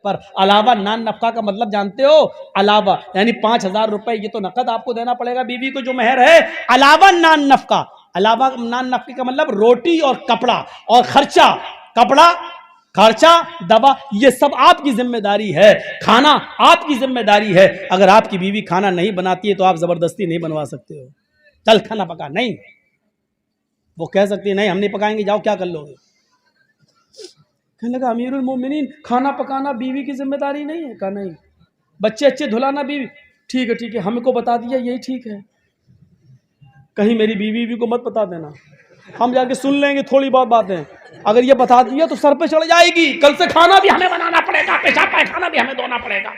پر علاوہ نان نفقہ کا مطلب جانتے ہو؟ علاوہ یعنی 5,000 روپے یہ تو نقد آپ کو دینا پڑے گا بیوی کو جو مہر ہے، علاوہ نان نفقہ، علاوہ نان نفقے کا مطلب روٹی اور کپڑا اور خرچہ، کپڑا، خرچہ، دوا، یہ سب آپ کی ذمہ داری ہے، کھانا آپ کی ذمہ داری ہے۔ اگر آپ کی بیوی کھانا نہیں بناتی ہے تو آپ زبردستی نہیں بنوا سکتے ہو، چل کھانا پکا، نہیں، وہ کہہ سکتی ہے نہیں ہم نہیں پکائیں گے، جاؤ کیا کر لو گے۔ کہنے لگا امیر المومنین کھانا پکانا بیوی کی ذمہ داری نہیں ہے؟ کہا نہیں۔ بچے اچھے دھلانا بیوی، ٹھیک ہے ٹھیک ہے، ہم کو بتا دیا یہی ٹھیک ہے، کہیں میری بیوی کو مت بتا دینا، ہم جا کے سن لیں گے تھوڑی بہت باتیں، اگر یہ بتا دیا تو سر پہ چڑھ جائے گی، کل سے کھانا بھی ہمیں بنانا پڑے گا، پیشاب پائخانہ بھی ہمیں دھونا پڑے گا۔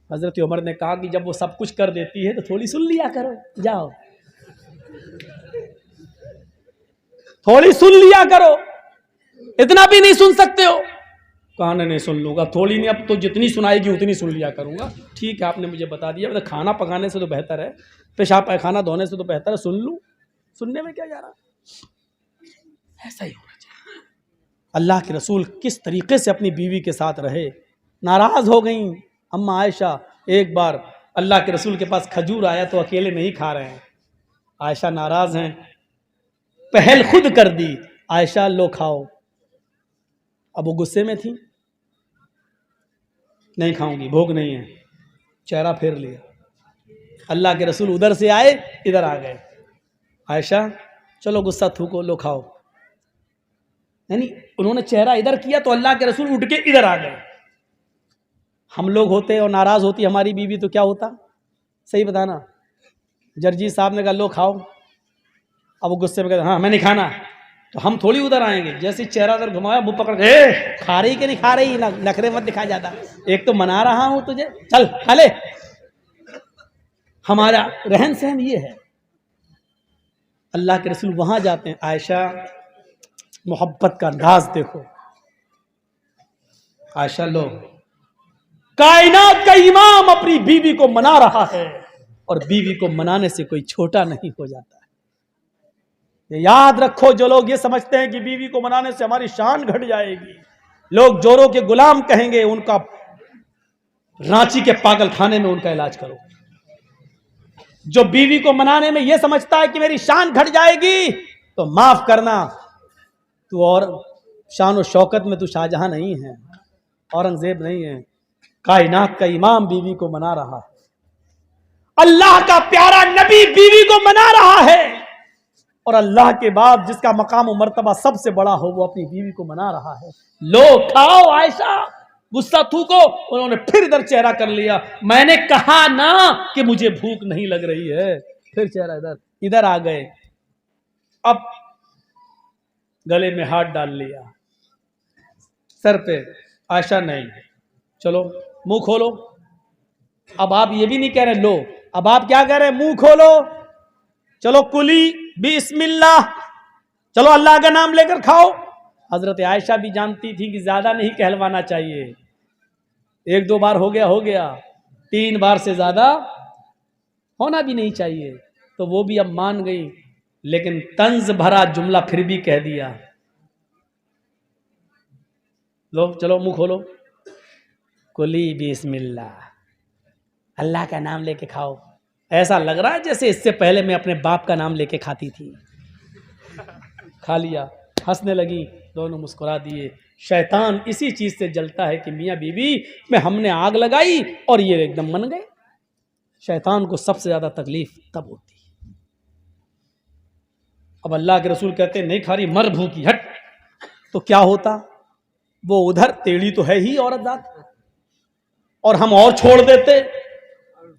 حضرت عمر نے کہا کہ جب وہ سب کچھ کر دیتی ہے تو تھوڑی سن لیا کرو، جاؤ تھوڑی سن لیا کرو، اتنا بھی نہیں سن سکتے ہو؟ کہا نہیں سن لوں گا، تھوڑی نہیں، اب تو جتنی سنائے گی اتنی سن لیا کروں گا۔ ٹھیک ہے آپ نے مجھے بتا دیا، کھانا پکانے سے تو بہتر ہے، پیشاب پائخانہ دھونے سے تو بہتر ہے، سن لوں، سننے میں کیا جا رہا۔ ایسا ہی ہونا چاہیے۔ اللہ کے رسول کس طریقے سے اپنی بیوی کے ساتھ رہے، ناراض ہو گئیں اما عائشہ۔ ایک بار اللہ کے رسول کے پاس کھجور آیا تو اکیلے نہیں کھا رہے ہیں، عائشہ ناراض ہیں، پہل خود کر دی، عائشہ لو کھاؤ۔ اب وہ غصے میں تھی، نہیں کھاؤں گی، بھوک نہیں ہے، چہرہ پھیر لیا۔ اللہ کے رسول ادھر سے آئے ادھر آ گئے، عائشہ چلو غصہ تھوکو، لو کھاؤ۔ یعنی انہوں نے چہرہ ادھر کیا تو اللہ کے رسول اٹھ کے ادھر آ گئے۔ ہم لوگ ہوتے اور ناراض ہوتی ہماری بیوی تو کیا ہوتا؟ صحیح بتانا۔ جرجیت صاحب نے کہا لو کھاؤ، اب وہ غصے میں کہتے ہاں میں نہیں کھانا، تو ہم تھوڑی ادھر آئیں گے، جیسے چہرہ ادھر گھمایا منہ پکڑ کے کھا رہی کہ نہیں کھا رہی، نخرے مت دکھا جاتا، ایک تو منا رہا ہوں تجھے، چل کھا لے۔ ہمارا رہن سہن یہ ہے۔ اللہ کے رسول وہاں جاتے ہیں، عائشہ محبت کا انداز دیکھو، عائشہ لو، کائنات کا امام اپنی بیوی کو منا رہا ہے، اور بیوی کو منانے سے کوئی چھوٹا نہیں ہو جاتا ہے۔ یاد رکھو، جو لوگ یہ سمجھتے ہیں کہ بیوی کو منانے سے ہماری شان گھٹ جائے گی، لوگ جوروں کے غلام کہیں گے، ان کا رانچی کے پاگل خانے میں ان کا علاج کرو۔ جو بیوی کو منانے میں یہ سمجھتا ہے کہ میری شان گھٹ جائے گی، تو معاف کرنا، تو اور شان و شوکت میں تو شاہجہاں نہیں ہے، اورنگزیب نہیں ہے، کائنات کا امام بیوی کو منا رہا ہے، اللہ کا پیارا نبی بیوی کو منا رہا ہے، اور اللہ کے بعد جس کا مقام و مرتبہ سب سے بڑا ہو وہ اپنی بیوی کو منا رہا ہے۔ لو کھاؤ عائشہ، غصہ تھوکو۔ انہوں نے پھر ادھر چہرہ کر لیا، میں نے کہا نا کہ مجھے بھوک نہیں لگ رہی ہے، پھر چہرہ ادھر آ گئے، اب گلے میں ہاتھ ڈال لیا، سر پہ، عائشہ نہیں، چلو منہ کھولو۔ اب آپ یہ بھی نہیں کہہ رہے لو، اب آپ کیا کہہ رہے؟ منہ کھولو، چلو کلی بسم اللہ، چلو اللہ کا نام لے کر کھاؤ۔ حضرت عائشہ بھی جانتی تھی کہ زیادہ نہیں کہلوانا چاہیے، ایک دو بار ہو گیا، 3 بار سے زیادہ ہونا بھی نہیں چاہیے، تو وہ بھی اب مان گئی، لیکن طنز بھرا جملہ پھر بھی کہہ دیا، لو چلو منہ کھولو، کلی بسم اللہ، اللہ کا نام لے کے کھاؤ۔ ایسا لگ رہا ہے جیسے اس سے پہلے میں اپنے باپ کا نام لے کے کھاتی تھی۔ کھا لیا، ہنسنے لگی، دونوں مسکرا دیے۔ شیطان اسی چیز سے جلتا ہے کہ میاں بیوی میں ہم نے آگ لگائی اور یہ ایک دم من گئے۔ شیطان کو سب سے زیادہ تکلیف تب ہوتی ہے۔ اب اللہ کے رسول کہتے ہیں نہیں کھا رہی، مر بھوکی، ہٹ، تو کیا ہوتا؟ وہ ادھر تیڑی تو ہے ہی عورت ذات، اور ہم اور چھوڑ دیتے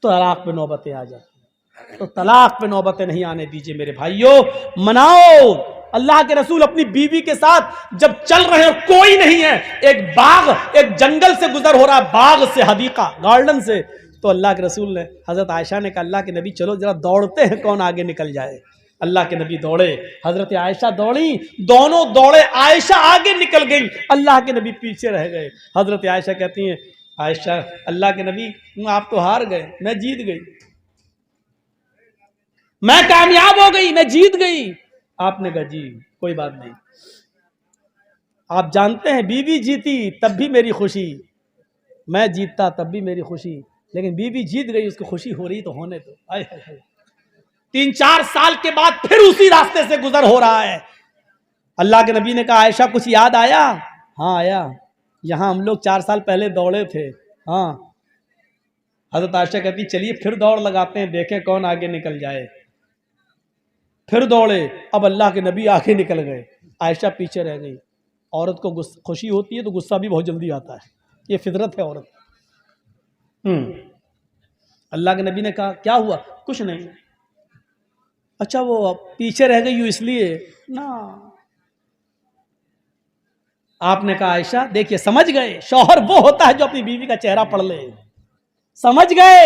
تو طلاق پہ نوبتیں آ جاتی، تو طلاق پہ نوبتیں نہیں آنے دیجیے میرے بھائیوں، مناؤ۔ اللہ کے رسول اپنی بیوی کے ساتھ جب چل رہے ہیں، کوئی نہیں ہے، ایک باغ، ایک جنگل سے گزر ہو رہا، باغ سے، حدیقہ، گارڈن سے، تو اللہ کے رسول نے، حضرت عائشہ نے کہا اللہ کے نبی چلو ذرا دوڑتے ہیں کون آگے نکل جائے۔ اللہ کے نبی دوڑے، حضرت عائشہ دوڑی، دونوں دوڑے، عائشہ آگے نکل گئی، اللہ کے نبی پیچھے رہ گئے۔ حضرت عائشہ کہتی ہیں عائشہ اللہ کے نبی آپ تو ہار گئے، میں جیت گئی، میں کامیاب ہو گئی، میں جیت گئی۔ آپ نے کہا جی کوئی بات نہیں۔ آپ جانتے ہیں بیوی جیتی تب بھی میری خوشی، میں جیتتا تب بھی میری خوشی، لیکن بیوی جیت گئی، اس کو خوشی ہو رہی تو ہونے دو۔ 3-4 سال کے بعد پھر اسی راستے سے گزر ہو رہا ہے۔ اللہ کے نبی نے کہا عائشہ کچھ یاد آیا؟ ہاں آیا، یہاں ہم لوگ 4 سال پہلے دوڑے تھے۔ ہاں، حضرت عائشہ کہتی چلیے پھر دوڑ لگاتے ہیں، دیکھیں کون آگے نکل جائے۔ پھر دوڑے، اب اللہ کے نبی آگے نکل گئے، عائشہ پیچھے رہ گئی۔ عورت کو خوشی ہوتی ہے تو غصہ بھی بہت جلدی آتا ہے، یہ فطرت ہے عورت۔ اللہ کے نبی نے کہا کیا ہوا؟ کچھ نہیں۔ اچھا وہ پیچھے رہ گئی اس لیے نا؟ آپ نے کہا عائشہ دیکھیے سمجھ گئے، شوہر وہ ہوتا ہے جو اپنی بیوی کا چہرہ پڑھ لے۔ سمجھ گئے،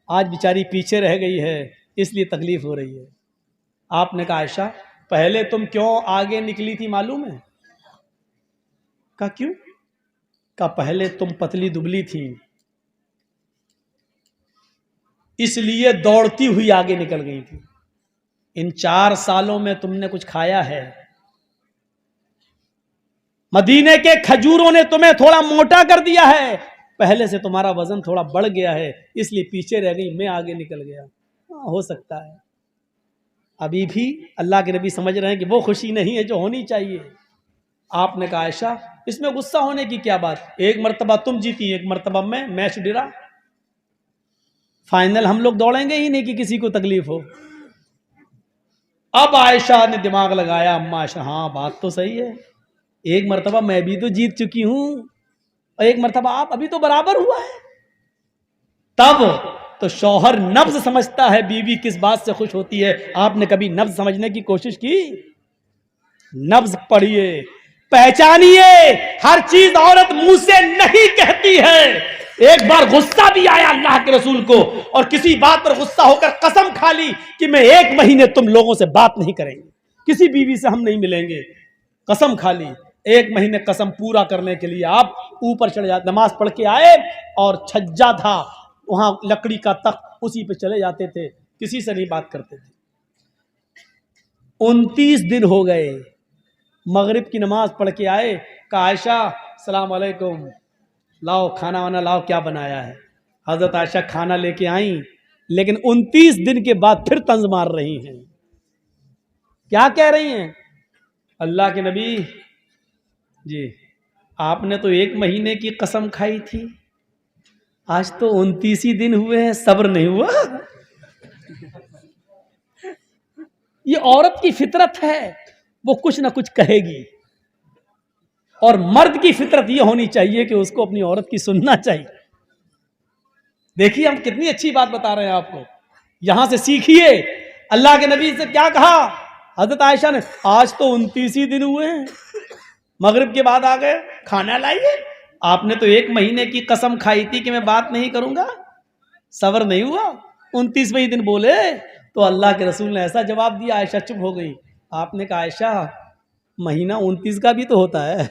آج بیچاری پیچھے رہ گئی ہے اس لیے تکلیف ہو رہی ہے۔ آپ نے کہا عائشہ پہلے تم کیوں آگے نکلی تھی معلوم ہے؟ کہا کیوں؟ کہا پہلے تم پتلی دبلی تھی، اس لیے دوڑتی ہوئی آگے نکل گئی تھی۔ ان 4 سالوں میں تم نے کچھ کھایا ہے، مدینے کے کھجوروں نے تمہیں تھوڑا موٹا کر دیا ہے، پہلے سے تمہارا وزن تھوڑا بڑھ گیا ہے، اس لیے پیچھے رہ گئی، میں آگے نکل گیا۔ ہو سکتا ہے ابھی بھی اللہ کے نبی سمجھ رہے ہیں کہ وہ خوشی نہیں ہے جو ہونی چاہیے۔ آپ نے کہا عائشہ اس میں غصہ ہونے کی کیا بات؟ ایک مرتبہ تم جیتی، ایک مرتبہ میں، میچ ڈرا، فائنل ہم لوگ دوڑیں گے ہی نہیں کہ کسی کو تکلیف ہو۔ اب عائشہ نے دماغ لگایا، اما عائشہ ہاں بات تو صحیح ہے، ایک مرتبہ میں بھی تو جیت چکی ہوں اور ایک مرتبہ آپ، ابھی تو برابر ہوا ہے۔ تب تو شوہر نبض سمجھتا ہے بیوی کس بات سے خوش ہوتی ہے۔ آپ نے کبھی نبض سمجھنے کی کوشش کی؟ نبض پڑھیے، پہچانیے، ہر چیز عورت منہ سے نہیں کہتی ہے۔ ایک بار غصہ بھی آیا اللہ کے رسول کو اور کسی بات پر غصہ ہو کر قسم کھا لی کہ میں 1 مہینے تم لوگوں سے بات نہیں کریں گے، کسی بیوی سے ہم نہیں ملیں گے، قسم کھا لی۔ 1 مہینے قسم پورا کرنے کے لیے آپ اوپر چڑھ جاتے، نماز پڑھ کے آئے اور چھجا تھا وہاں لکڑی کا تخت، اسی پہ چلے جاتے تھے، کسی سے نہیں بات کرتے تھے۔ 29 دن ہو گئے، مغرب کی نماز پڑھ کے آئے، کہا عائشہ السلام علیکم، لاؤ کھانا وانا لاؤ، کیا بنایا ہے؟ حضرت عائشہ کھانا لے کے آئیں، لیکن 29 دن کے بعد پھر طنز مار رہی ہیں۔ کیا کہہ رہی ہیں؟ اللہ کے نبی جی آپ نے تو 1 مہینے کی قسم کھائی تھی، آج تو 29 ہی دن ہوئے ہیں، صبر نہیں ہوا؟ یہ عورت کی فطرت ہے، وہ کچھ نہ کچھ کہے گی، اور مرد کی فطرت یہ ہونی چاہیے کہ اس کو اپنی عورت کی سننا چاہیے۔ دیکھیے ہم کتنی اچھی بات بتا رہے ہیں آپ کو، یہاں سے سیکھیے۔ اللہ کے نبی سے کیا کہا حضرت عائشہ نے؟ آج تو 29 ہی دن ہوئے ہیں، مغرب کے بعد آ گئے، کھانا لائیے۔ آپ نے تو 1 مہینے کی قسم کھائی تھی کہ میں بات نہیں کروں گا، صبر نہیں ہوا، 29ویں دن بولے تو اللہ کے رسول نے ایسا جواب دیا، عائشہ چپ ہو گئی۔ آپ نے کہا عائشہ مہینہ 29 کا بھی تو ہوتا ہے،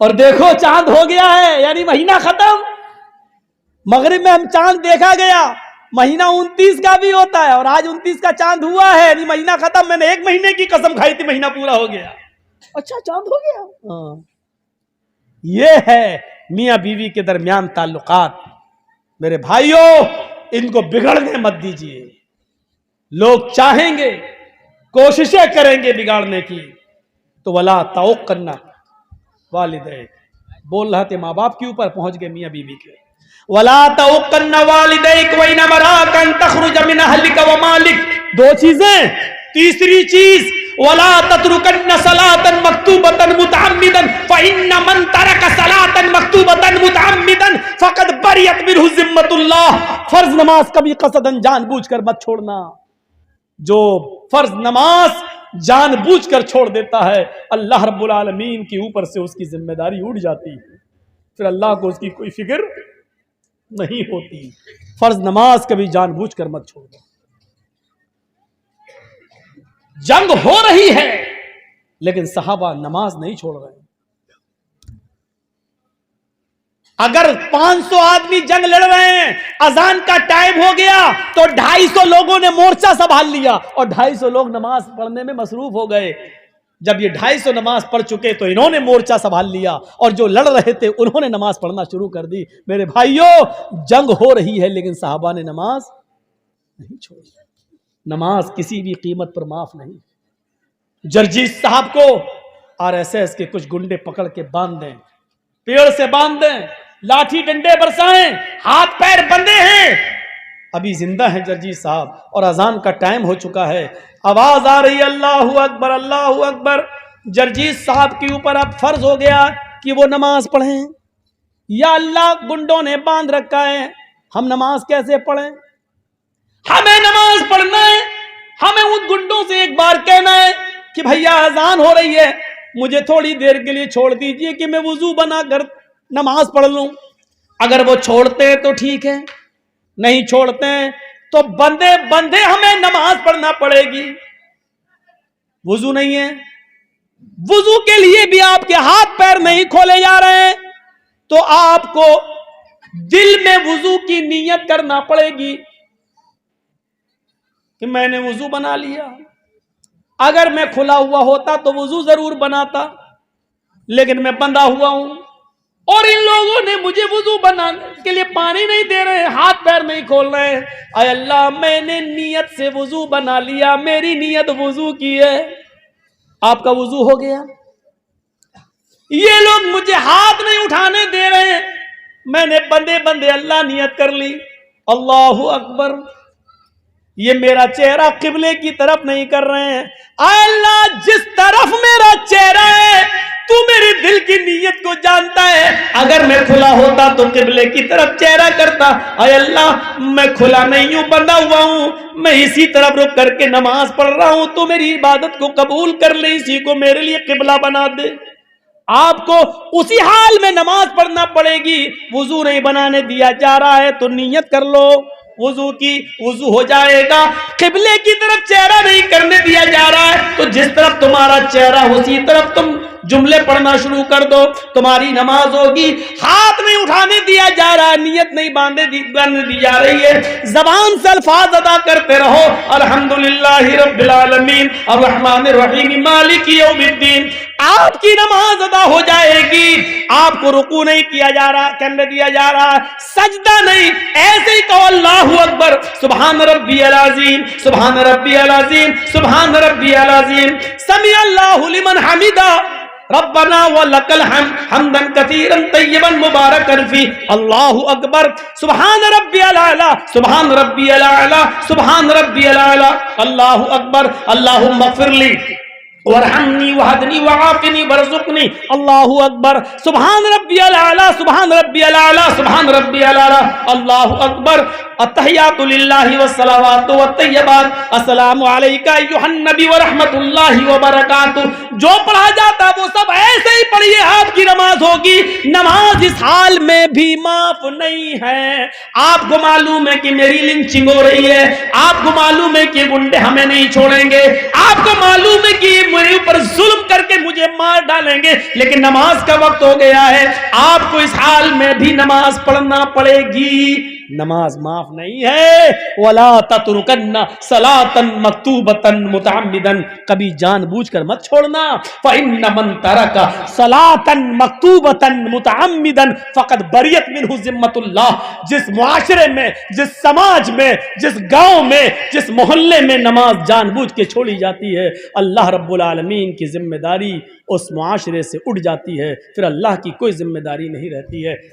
اور دیکھو چاند ہو گیا ہے، یعنی مہینہ ختم۔ مغرب میں ہم چاند دیکھا گیا، مہینہ 29 کا بھی ہوتا ہے، اور آج 29 کا چاند ہوا ہے، یعنی مہینہ ختم۔ میں نے 1 مہینے کی قسم کھائی تھی، مہینہ پورا ہو گیا۔ اچھا چاند ہو گیا؟ ہاں، یہ ہے میاں بیوی کے درمیان تعلقات۔ میرے بھائیوں ان کو بگڑنے مت دیجیے، لوگ چاہیں گے، کوششیں کریں گے بگاڑنے کی، تو ولا توقن والدیک، بول رہا تھے ماں باپ کے اوپر، پہنچ گئے میاں بیوی کے، ولا توقن والدیک وان امراک ان تخرج من اہلک ومالک، 2 چیزیں۔ تیسری چیز ولا تترکن صلاۃ مکتوبۃ متعمدا فان من ترک صلاۃ مکتوبۃ متعمدا فقد بریت منہ ذمۃ اللہ، فرض نماز کبھی قصدن جان بوجھ کر مت چھوڑنا، جو فرض نماز جان بوجھ کر چھوڑ دیتا ہے اللہ رب العالمین کے اوپر سے اس کی ذمہ داری اٹھ جاتی ہے، پھر اللہ کو اس کی کوئی فکر نہیں ہوتی۔ فرض نماز کبھی جان بوجھ کر مت چھوڑ دو۔ جنگ ہو رہی ہے لیکن صحابہ نماز نہیں چھوڑ رہے، اگر 500 آدمی جنگ لڑ رہے ہیں، اذان کا ٹائم ہو گیا تو 250 لوگوں نے مورچہ سنبھال لیا اور 250 لوگ نماز پڑھنے میں مصروف ہو گئے۔ جب یہ 250 نماز پڑھ چکے تو انہوں نے مورچہ سنبھال لیا اور جو لڑ رہے تھے انہوں نے نماز پڑھنا شروع کر دی۔ میرے بھائیوں، جنگ ہو رہی ہے لیکن صحابہ نے نماز نہیں چھوڑی۔ نماز کسی بھی قیمت پر معاف نہیں۔ جرجیس صاحب کو RSS کے کچھ گنڈے پکڑ کے باندھ دیں، پیڑ سے باندھ دیں، لاٹھی ڈنڈے برسائیں، ہاتھ پیر بندے ہیں، ابھی زندہ ہیں جرجیس صاحب، اور اذان کا ٹائم ہو چکا ہے، آواز آ رہی ہے اللہ اکبر اللہ اکبر۔ جرجیس صاحب کے اوپر اب فرض ہو گیا کہ وہ نماز پڑھیں۔ یا اللہ، گنڈوں نے باندھ رکھا ہے، ہم نماز کیسے پڑھیں؟ ہمیں نماز پڑھنا ہے، ہمیں ان گنڈوں سے ایک بار کہنا ہے کہ بھیا اذان ہو رہی ہے، مجھے تھوڑی دیر کے لیے چھوڑ دیجئے کہ میں وضو بنا کر نماز پڑھ لوں۔ اگر وہ چھوڑتے ہیں تو ٹھیک ہے، نہیں چھوڑتے ہیں تو بندے ہمیں نماز پڑھنا پڑے گی۔ وضو نہیں ہے، وضو کے لیے بھی آپ کے ہاتھ پیر نہیں کھولے جا رہے ہیں تو آپ کو دل میں وضو کی نیت کرنا پڑے گی کہ میں نے وضو بنا لیا۔ اگر میں کھلا ہوا ہوتا تو وضو ضرور بناتا، لیکن میں بندھا ہوا ہوں اور ان لوگوں نے مجھے وضو بنانے کے لیے پانی نہیں دے رہے، ہاتھ پیر نہیں کھول رہے۔ اے اللہ، میں نے نیت سے وضو بنا لیا، میری نیت وضو کی ہے، آپ کا وضو ہو گیا۔ یہ لوگ مجھے ہاتھ نہیں اٹھانے دے رہے ہیں، میں نے بندے اللہ نیت کر لی، اللہ اکبر۔ یہ میرا چہرہ قبلے کی طرف نہیں کر رہے ہیں۔ اے اللہ، جس طرف میرا چہرہ ہے تو میرے دل کی نیت کو جانتا ہے، اگر میں کھلا ہوتا تو قبلے کی طرف چہرہ کرتا۔ اے اللہ، میں کھلا نہیں ہوں، بندھا ہوا ہوں، میں اسی طرف رک کر کے نماز پڑھ رہا ہوں، تو میری عبادت کو قبول کر لے، اسی کو میرے لیے قبلہ بنا دے۔ آپ کو اسی حال میں نماز پڑھنا پڑے گی۔ وضو نہیں بنانے دیا جا رہا ہے تو نیت کر لو وضو کی، وضو ہو جائے گا۔ قبلے کی طرف چہرہ نہیں کرنے دیا جا رہا ہے تو جس طرف تمہارا چہرہ اسی طرف تم جملے پڑھنا شروع کر دو، تمہاری نماز ہوگی۔ ہاتھ نہیں اٹھانے دیا جا رہا ہے، نیت نہیں باندھنے دی جا رہی ہے، زبان سے الفاظ ادا کرتے رہو، الحمدللہ رب العالمین الرحمن الرحیم مالک یوم الدین۔ آپ کی نماز ادا ہو جائے گی۔ آپ کو رکوع نہیں کیا جا رہا، کرنے دیا جا رہا، سجدہ نہیں، ایسے ہی کہو اللہ اکبر، سبحان ربی العظیم سبحان ربی العظیم سبحان ربی العظیم، سمع اللہ لمن حمدہ، ربنا ولک الحمد حمدا کثیرا طیبا مبارکا فیہ، اللہ اکبر، سبحان ربی الاعلی سبحان ربی الاعلی سبحان ربی الاعلی، اللہ اکبر، اللہم اغفر لی وارحمنی وحدنی وعافنی ورزقنی، اللہ اکبر، سبحان ربی الاعلی سبحان ربی الاعلی سبحان ربی الاعلی، اللہ اکبر، التحیات للہ والصلوات والطیبات، السلام علیکہ ایھا النبی ورحمۃ اللہ وبرکاتہ۔ جو پڑھا جاتا وہ سب ایسے ہی پڑھیے، آپ کی نماز ہوگی۔ نماز اس حال میں بھی معاف نہیں ہے۔ آپ کو معلوم ہے کہ میری لنچنگ ہو رہی ہے، آپ کو معلوم ہے کہ گنڈے ہمیں نہیں چھوڑیں گے، آپ کو معلوم ہے کہ میرے اوپر ظلم کر کے مجھے مار ڈالیں گے، لیکن نماز کا وقت ہو گیا ہے، آپ کو اس حال میں بھی نماز پڑھنا پڑے گی۔ نماز معاف نہیں ہے۔ وَلَا تَتْرُكَنَّ صَلَاةً مَكْتُوبَةً مُتَعَمِّدًا، کبھی جان بوجھ کر مت چھوڑنا۔ فَإِنَّ مَن تَرَكَ صَلَاةً مَكْتُوبَةً مُتَعَمِّدًا فَقَدْ بَرِئَتْ مِنْهُ ذِمَّةُ اللَّهِ۔ جس معاشرے میں، جس سماج میں، جس گاؤں میں، جس محلے میں نماز جان بوجھ کے چھوڑی جاتی ہے، اللہ رب العالمین کی ذمہ داری اس معاشرے سے اٹھ جاتی ہے، پھر اللہ کی کوئی ذمہ داری نہیں رہتی ہے۔